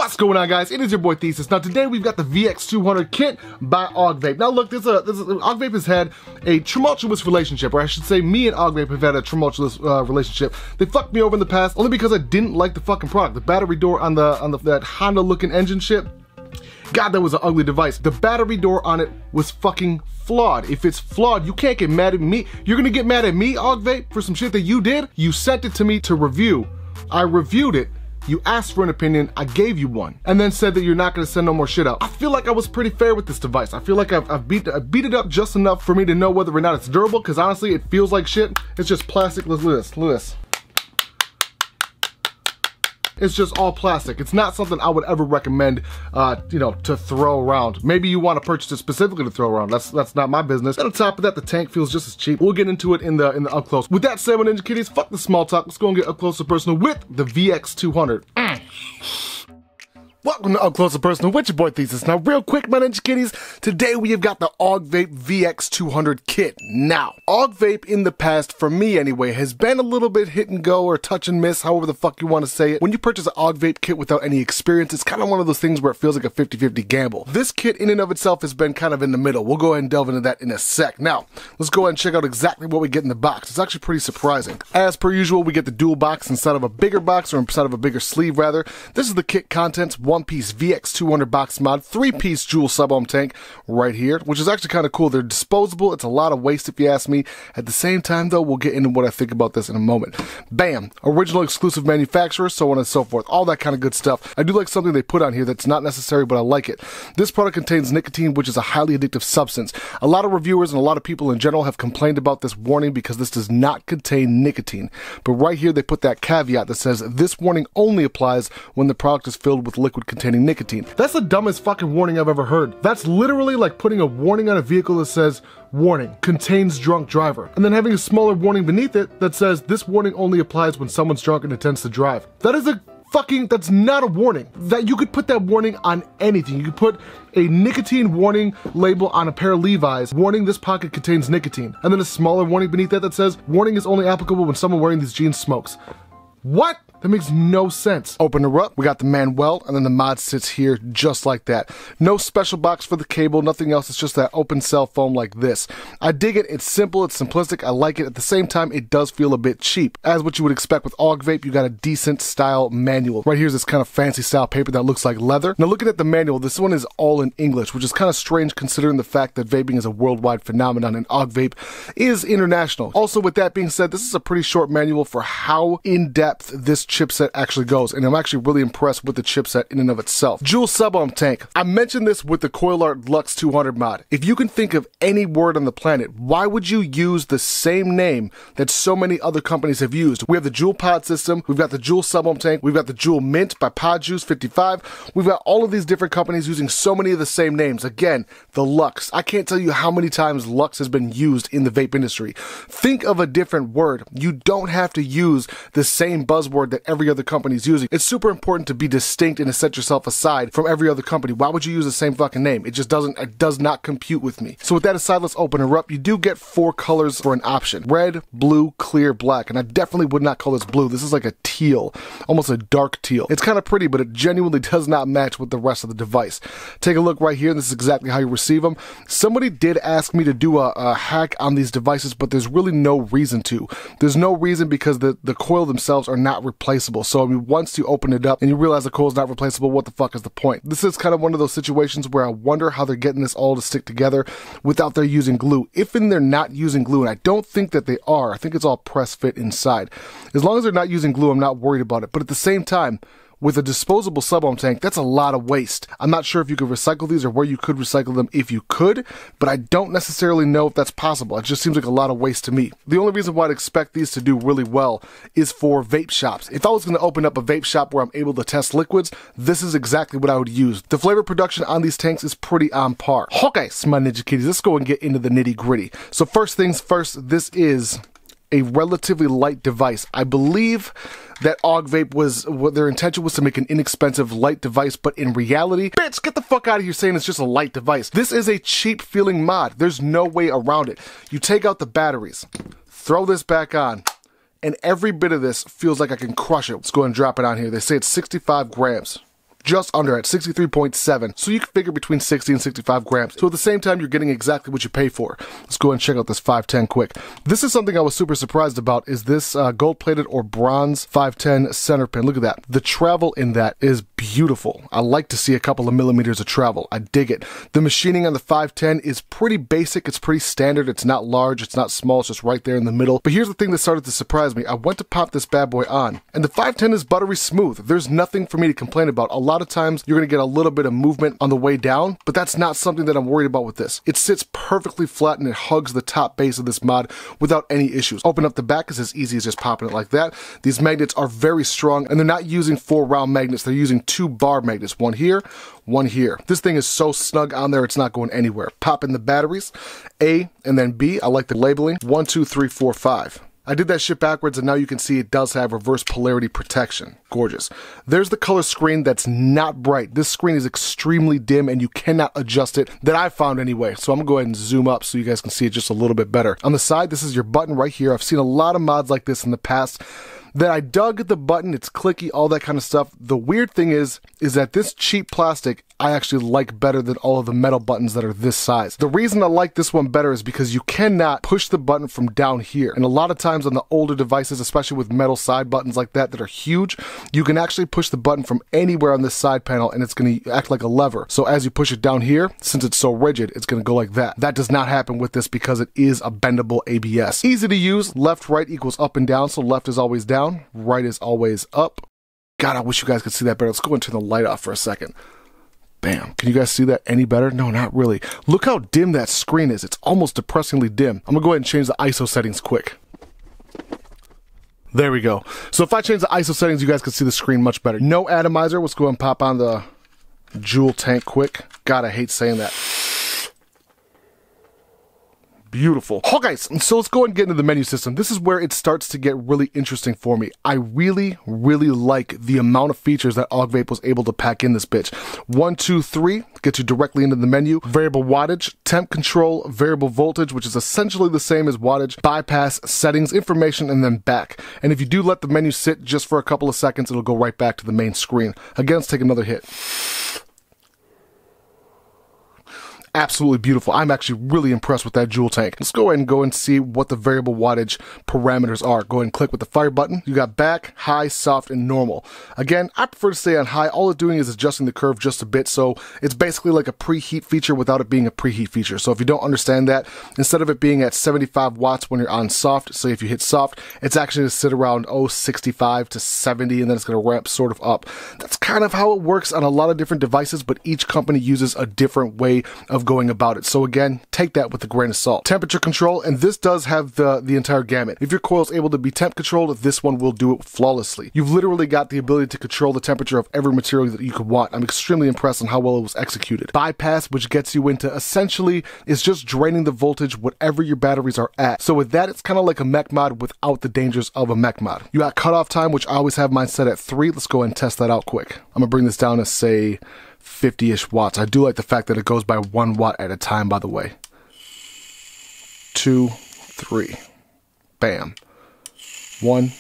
What's going on, guys? It is your boy Thesis. Now today we've got the VX200 kit by Augvape. Now look, Augvape has had a tumultuous relationship, or I should say me and Augvape have had a tumultuous relationship. They fucked me over in the past only because I didn't like the fucking product. The battery door on that Honda looking engine shit, God, that was an ugly device. The battery door on it was fucking flawed. If it's flawed, you can't get mad at me. You're gonna get mad at me, Augvape, for some shit that you did? You sent it to me to review. I reviewed it. You asked for an opinion, I gave you one, and then said that you're not gonna send no more shit out. I feel like I was pretty fair with this device. I feel like I beat it up just enough for me to know whether or not it's durable, because honestly, it feels like shit. It's just plastic. Look at this, look at this. It's just all plastic. It's not something I would ever recommend, you know, to throw around. Maybe you want to purchase it specifically to throw around. That's not my business. And on top of that, the tank feels just as cheap. We'll get into it in the up close. With that said, my Ninja Kitties, fuck the small talk. Let's go and get up close and personal with the VX200. Welcome to Up Close and Personal with your boy Thesis. Now real quick, my Ninja Kitties, today we have got the Augvape VX200 kit. Now, Augvape in the past, for me anyway, has been a little bit hit and go or touch and miss, however the fuck you want to say it. When you purchase an Augvape kit without any experience, it's kind of one of those things where it feels like a 50-50 gamble. This kit in and of itself has been kind of in the middle. We'll go ahead and delve into that in a sec. Now, let's go ahead and check out exactly what we get in the box. It's actually pretty surprising. As per usual, we get the dual box instead of a bigger box, or instead of a bigger sleeve rather. This is the kit contents: one-piece VX200 box mod, 3-piece dual sub-ohm tank right here, which is actually kind of cool. They're disposable. It's a lot of waste if you ask me. At the same time though, we'll get into what I think about this in a moment. Bam! Original exclusive manufacturer, so on and so forth. All that kind of good stuff. I do like something they put on here that's not necessary, but I like it. This product contains nicotine, which is a highly addictive substance. A lot of reviewers and a lot of people in general have complained about this warning because this does not contain nicotine. But right here they put that caveat that says this warning only applies when the product is filled with liquid containing nicotine. That's the dumbest fucking warning I've ever heard. That's literally like putting a warning on a vehicle that says, warning, contains drunk driver, and then having a smaller warning beneath it that says this warning only applies when someone's drunk and intends to drive. That is a fucking, that's not a warning. That you could put that warning on anything. You could put a nicotine warning label on a pair of Levi's, warning this pocket contains nicotine, and then a smaller warning beneath that that says warning is only applicable when someone wearing these jeans smokes. What? That makes no sense. Open her up, we got the manual, and then the mod sits here just like that. No special box for the cable, nothing else, it's just that open cell foam like this. I dig it, it's simple, it's simplistic, I like it. At the same time, it does feel a bit cheap. As what you would expect with Augvape, you got a decent style manual. Right here's this kind of fancy style paper that looks like leather. Now looking at the manual, this one is all in English, which is kind of strange considering the fact that vaping is a worldwide phenomenon and Augvape is international. Also, with that being said, this is a pretty short manual for how in-depth this chipset actually goes, and I'm actually really impressed with the chipset in and of itself. Dual sub-ohm tank. I mentioned this with the CoilArt Lux 200 mod. If you can think of any word on the planet, why would you use the same name that so many other companies have used? We have the dual pod system, we've got the dual sub-ohm tank, we've got the dual mint by Pod Juice 55, we've got all of these different companies using so many of the same names. Again, the Lux. I can't tell you how many times Lux has been used in the vape industry. Think of a different word. You don't have to use the same buzzword that every other company's using. It's super important to be distinct and to set yourself aside from every other company. Why would you use the same fucking name? It just does not compute with me. So with that aside, let's open her up. You do get 4 colors for an option: red, blue, clear, black. And I definitely would not call this blue. This is like a teal, almost a dark teal. It's kind of pretty, but it genuinely does not match with the rest of the device. Take a look right here. This is exactly how you receive them. Somebody did ask me to do a hack on these devices, but there's really no reason to. There's no reason because the coil themselves are not replaceable. So I mean, once you open it up and you realize the coil is not replaceable, what the fuck is the point? This is kind of one of those situations where I wonder how they're getting this all to stick together without their using glue. If they're not using glue, and I don't think that they are, I think it's all press fit inside. As long as they're not using glue, I'm not worried about it. But at the same time, with a disposable sub-ohm tank, that's a lot of waste. I'm not sure if you could recycle these or where you could recycle them if you could, but I don't necessarily know if that's possible. It just seems like a lot of waste to me. The only reason why I'd expect these to do really well is for vape shops. If I was going to open up a vape shop where I'm able to test liquids, this is exactly what I would use. The flavor production on these tanks is pretty on par. Okay, my Ninja Kitties, let's go and get into the nitty gritty. So first things first, this is a relatively light device. I believe that Augvape what their intention was to make an inexpensive light device, but in reality, bitch, get the fuck out of here saying it's just a light device. This is a cheap feeling mod. There's no way around it. You take out the batteries, throw this back on, and every bit of this feels like I can crush it. Let's go ahead and drop it on here. They say it's 65 grams. just under at 63.7. So you can figure between 60 and 65 grams. So at the same time, you're getting exactly what you pay for. Let's go ahead and check out this 510 quick. This is something I was super surprised about, is this gold-plated or bronze 510 center pin. Look at that. The travel in that is beautiful. I like to see a couple of millimeters of travel. I dig it. The machining on the 510 is pretty basic. It's pretty standard. It's not large. It's not small. It's just right there in the middle. But here's the thing that started to surprise me. I went to pop this bad boy on, and the 510 is buttery smooth. There's nothing for me to complain about. A lot of times you're going to get a little bit of movement on the way down, but that's not something that I'm worried about with this. It sits perfectly flat and it hugs the top base of this mod without any issues. Open up the back, it's as easy as just popping it like that. These magnets are very strong, and they're not using 4 round magnets. They're using 2 bar magnets. One here, one here. This thing is so snug on there, it's not going anywhere. Pop in the batteries, A and then B. I like the labeling. 1, 2, 3, 4, 5. I did that shit backwards, and now you can see it does have reverse polarity protection. Gorgeous. There's the color screen that's not bright. This screen is extremely dim, and you cannot adjust it, that I found anyway. So I'm gonna go ahead and zoom up so you guys can see it just a little bit better. On the side, this is your button right here. I've seen a lot of mods like this in the past that I dug at the button. It's clicky, all that kind of stuff. The weird thing is that this cheap plastic I actually like better than all of the metal buttons that are this size. The reason I like this one better is because you cannot push the button from down here. And a lot of times on the older devices, especially with metal side buttons like that are huge, you can actually push the button from anywhere on this side panel and it's going to act like a lever. So as you push it down here, since it's so rigid, it's going to go like that. That does not happen with this because it is a bendable ABS. Easy to use. Left, right equals up and down. So left is always down. Right is always up. God, I wish you guys could see that better. Let's go and turn the light off for a second. Bam. Can you guys see that any better? No, not really. Look how dim that screen is. It's almost depressingly dim. I'm gonna go ahead and change the ISO settings quick. There we go. So if I change the ISO settings, you guys can see the screen much better. No atomizer. Let's go ahead and pop on the Joule tank quick. God, I hate saying that. Beautiful. Oh, guys, so let's go ahead and get into the menu system. This is where it starts to get really interesting for me. I really like the amount of features that Augvape was able to pack in this bitch. 1, 2, 3 gets you directly into the menu. Variable wattage, temp control, variable voltage, which is essentially the same as wattage, bypass, settings, information, and then back. And if you do let the menu sit just for a couple of seconds, it'll go right back to the main screen. Again, let's take another hit. Absolutely beautiful. I'm actually really impressed with that Joule tank. Let's go ahead and see what the variable wattage parameters are. Go ahead and click with the fire button. You got back, high, soft, and normal. Again, I prefer to stay on high. All it's doing is adjusting the curve just a bit, so it's basically like a preheat feature without it being a preheat feature. So if you don't understand that, instead of it being at 75 watts when you're on soft, say if you hit soft, it's actually going to sit around 65 to 70, and then it's going to ramp sort of up. That's kind of how it works on a lot of different devices, but each company uses a different way of going about it. So again, take that with a grain of salt. Temperature control, and this does have the entire gamut. If your coil is able to be temp controlled, this one will do it flawlessly. You've literally got the ability to control the temperature of every material that you could want. I'm extremely impressed on how well it was executed. Bypass, which gets you into essentially is just draining the voltage whatever your batteries are at. So with that, it's kind of like a mech mod without the dangers of a mech mod. You got cutoff time, which I always have mine set at 3. Let's go ahead and test that out quick. I'm gonna bring this down to say 50-ish watts. I do like the fact that it goes by 1 watt at a time, by the way. 2, 3. Bam. 1,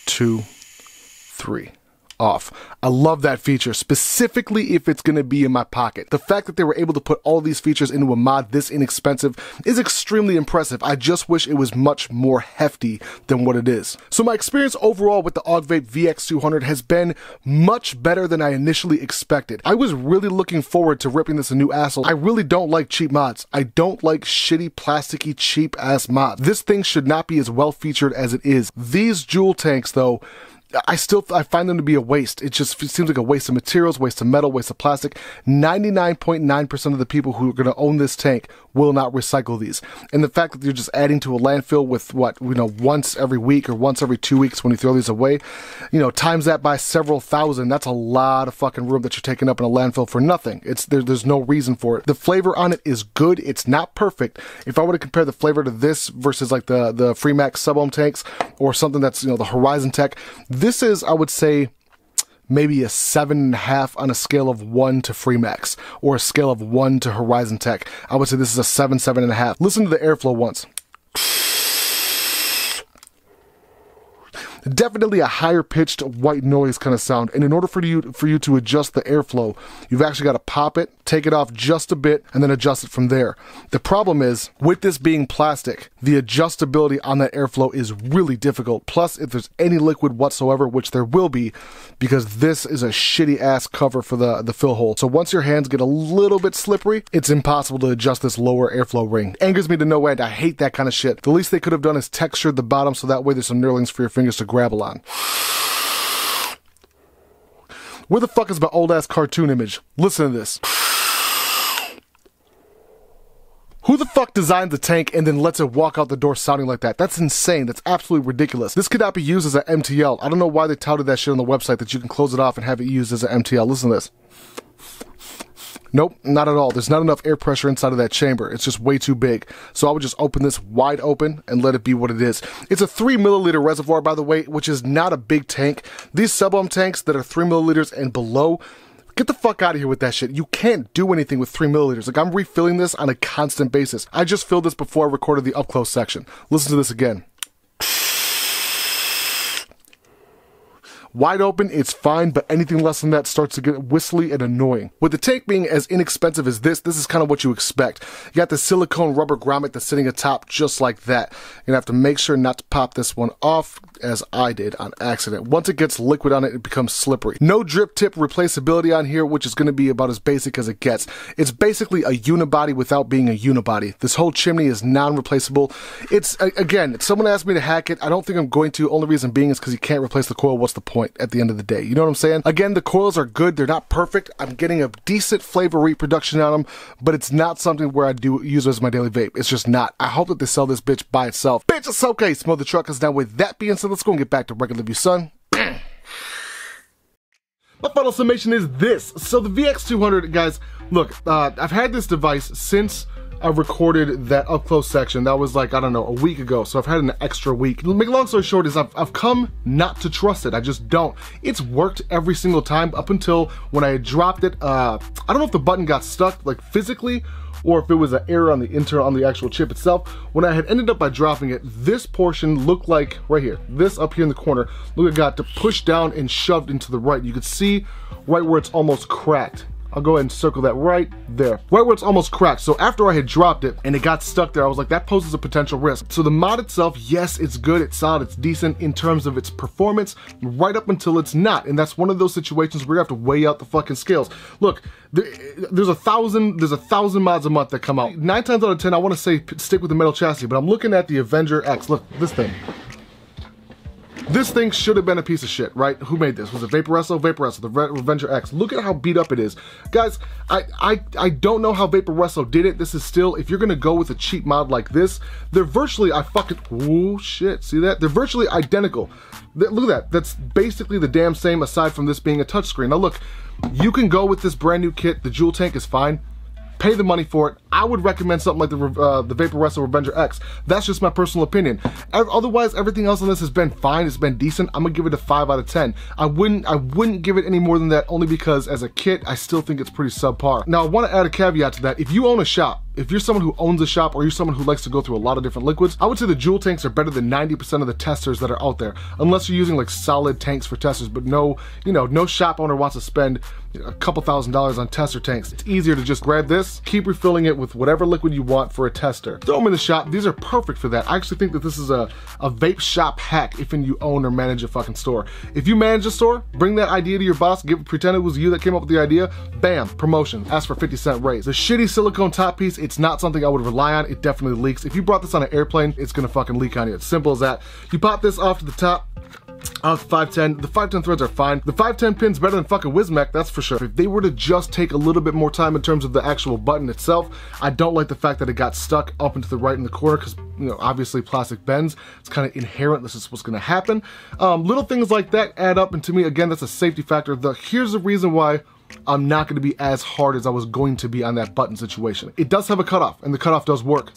2, 3. Off. I love that feature, specifically if it's going to be in my pocket. The fact that they were able to put all these features into a mod this inexpensive is extremely impressive. I just wish it was much more hefty than what it is. So my experience overall with the Augvape VX200 has been much better than I initially expected. I was really looking forward to ripping this a new asshole. I really don't like cheap mods. I don't like shitty, plasticky, cheap ass mods. This thing should not be as well featured as it is. These Joule tanks, though, I find them to be a waste. It seems like a waste of materials, waste of metal, waste of plastic. 99.9% of the people who are going to own this tank will not recycle these. And the fact that you're just adding to a landfill with once every week or once every 2 weeks when you throw these away, times that by several thousand, that's a lot of fucking room that you're taking up in a landfill for nothing. There's no reason for it. The flavor on it is good. It's not perfect. If I were to compare the flavor to this versus like the Freemax sub-ohm tanks or something that's, the Horizon Tech, this is, I would say, maybe a 7.5 on a scale of 1 to Freemax, or a scale of 1 to Horizon Tech. I would say this is a 7, 7.5. Listen to the airflow once. Definitely a higher pitched white noise kind of sound. And in order for you to adjust the airflow, you've actually got to pop it, take it off just a bit, and then adjust it from there. The problem is, with this being plastic, the adjustability on that airflow is really difficult. Plus, if there's any liquid whatsoever, which there will be, because this is a shitty ass cover for the fill hole. So once your hands get a little bit slippery, it's impossible to adjust this lower airflow ring. Angers me to no end. I hate that kind of shit. The least they could have done is textured the bottom so that way there's some knurlings for your fingers to grabble on. Where the fuck is my old ass cartoon image? Listen to this. Who the fuck designed the tank and then lets it walk out the door sounding like that? That's insane. That's absolutely ridiculous. This could not be used as an MTL. I don't know why they touted that shit on the website that you can close it off and have it used as an MTL. Listen to this. Nope, not at all. There's not enough air pressure inside of that chamber. It's just way too big. So I would just open this wide open and let it be what it is. It's a 3 milliliter reservoir, by the way, which is not a big tank. These sub-ohm tanks that are 3 milliliters and below, get the fuck out of here with that shit. You can't do anything with 3 milliliters. Like, I'm refilling this on a constant basis. I just filled this before I recorded the up-close section. Listen to this again. Wide open, it's fine, but anything less than that starts to get whistly and annoying. With the tank being as inexpensive as this is kind of what you expect. You got the silicone rubber grommet that's sitting atop just like that. You're gonna have to make sure not to pop this one off, as I did on accident. Once it gets liquid on it, it becomes slippery. No drip tip replaceability on here, which is gonna be about as basic as it gets. It's basically a unibody without being a unibody. This whole chimney is non-replaceable. It's, again, if someone asked me to hack it, I don't think I'm going to. Only reason being is because you can't replace the coil. What's the point at the end of the day? You know what I'm saying? Again, the coils are good. They're not perfect. I'm getting a decent flavor reproduction on them, but it's not something where I do use as my daily vape. It's just not. I hope that they sell this bitch by itself. Bitch, it's okay. Smell the truckers. Now with that being said, let's go and get back to regular view, son. My final summation is this. So the VX200, guys, look, I've had this device since I recorded that up close section. That was like, I don't know, a week ago. So I've had an extra week. Make a long story short is I've come not to trust it. I just don't. It's worked every single time up until when I had dropped it. I don't know if the button got stuck like physically or if it was an error on the actual chip itself. When I had ended up by dropping it, this portion looked like right here, this up here in the corner, look, it got to push down and shoved into the right. You could see right where it's almost cracked. I'll go ahead and circle that right there. Right where it's almost cracked. So after I had dropped it and it got stuck there, I was like, that poses a potential risk. So the mod itself, yes, it's good, it's solid, it's decent in terms of its performance, right up until it's not. And that's one of those situations where you have to weigh out the fucking scales. Look, there's a thousand mods a month that come out. 9 times out of 10, I want to say stick with the metal chassis, but I'm looking at the Avenger X. Look, this thing. This thing should have been a piece of shit, right? Who made this? Was it Vaporesso? Vaporesso, the Avenger X. Look at how beat up it is. Guys, I don't know how Vaporesso did it. This is still, if you're gonna go with a cheap mod like this, they're virtually, oh shit, see that? They're virtually identical. Look at that, that's basically the damn same aside from this being a touchscreen. Now look, you can go with this brand new kit. The Jewel Tank is fine. Pay the money for it. I would recommend something like the Vaporesso Avenger X. That's just my personal opinion. Otherwise, everything else on this has been fine. It's been decent. I'm gonna give it a 5 out of 10. I wouldn't give it any more than that, only because as a kit, I still think it's pretty subpar. Now, I want to add a caveat to that. If you own a shop, if you're someone who owns a shop or you're someone who likes to go through a lot of different liquids, I would say the Jewel Tanks are better than 90% of the testers that are out there, unless you're using like solid tanks for testers. But no, you know, no shop owner wants to spend a couple $1,000s on tester tanks. It's easier to just grab this, keep refilling it with whatever liquid you want for a tester. Throw them in the shop. These are perfect for that. I actually think that this is a vape shop hack if you own or manage a fucking store. If you manage a store, bring that idea to your boss, pretend it was you that came up with the idea, bam, promotion, ask for 50-cent raise. The shitty silicone top piece, it's not something I would rely on. It definitely leaks. If you brought this on an airplane, it's gonna fucking leak on you. It's simple as that. You pop this off to the top, off 510. The 510 threads are fine. The 510 pin's better than fucking Wismec, that's for sure. If they were to just take a little bit more time in terms of the actual button itself, I don't like the fact that it got stuck up into the right in the corner because, you know, obviously plastic bends. It's kind of inherent. This is what's going to happen. Little things like that add up, and to me, again, that's a safety factor. Here's the reason why I'm not going to be as hard as I was going to be on that button situation. It does have a cutoff, and the cutoff does work.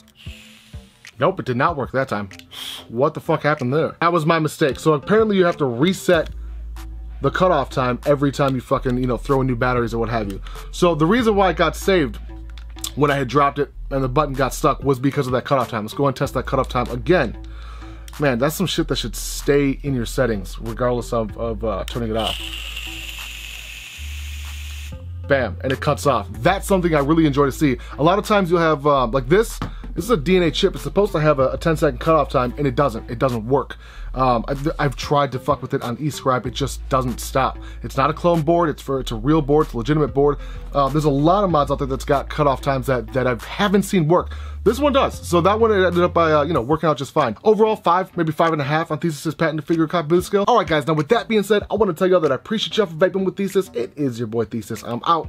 Nope, it did not work that time. What the fuck happened there? That was my mistake. So apparently you have to reset the cutoff time every time you fucking, you know, throw in new batteries or what have you. So the reason why it got saved when I had dropped it and the button got stuck was because of that cutoff time. Let's go and test that cutoff time again. Man, that's some shit that should stay in your settings, regardless of turning it off. Bam, and it cuts off. That's something I really enjoy to see. A lot of times you'll have, like this is a DNA chip. It's supposed to have a 10-second cutoff time, and it doesn't. It doesn't work. I've tried to fuck with it on eScribe. It just doesn't stop. It's not a clone board. It's a real board. It's a legitimate board. There's a lot of mods out there that's got cutoff times that I haven't seen work. This one does. So that one ended up by, you know, working out just fine. Overall, 5, maybe 5.5 on Thesis' patented figure compatibility scale. All right, guys. Now, with that being said, I want to tell y'all that I appreciate y'all for vaping with Thesis. It is your boy Thesis. I'm out.